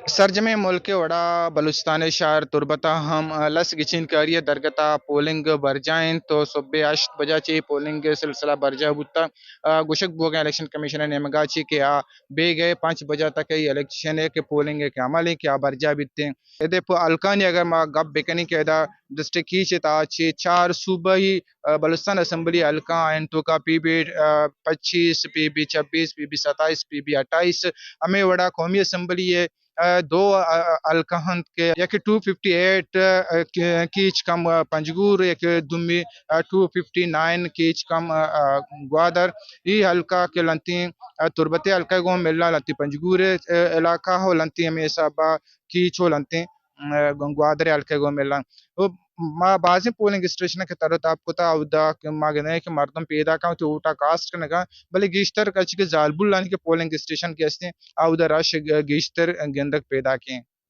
सरजमे मुल्क वड़ा बलूचिस्तान शहर तुरबता हम लस गिचिन करिए दरगता पोलिंग बरजाइन तो सुबह 8 बजा ची पोलिंग सिलसिला बरजा बुता गुशक बोगा इलेक्शन कमीशन ने मगा ची कि आ बे गए 5 बजा तक ये इलेक्शन है कि पोलिंग के अमल है कि आ बरजा बिते एदे प अलकानी अगर मा गब बेकनी के दा डिस्ट्रिक्ट की चे ता ची 4 सूबाई बलूचिस्तान असेंबली अलका एंड तो का पीबी 25 पीबी 26 पीबी 27 पीबी 28 हमें वड़ा कौमी असेंबली है दो अलकहंत के एक 258 कीच कम पंजगूर एक दुमी 259 कीच कम ग्वादर ई हल्का के लंती तुरबते हल्का गो मिलना लंती पंजगूर इलाका हो लंती हमें सब कीच हो लंती ग्वादर हल्के गो मिलना वो మా బాజీ పోలింగ్ స్టేషన్ के तरह आपको ता उदा के मागने के मर्दम पैदा का तो उटा कास्ट कनगा बले गिश्तर कच के जालबुल लाने के पोलिंग स्टेशन के अस्ते आ उदा रश गिश्तर गेंदक पैदा के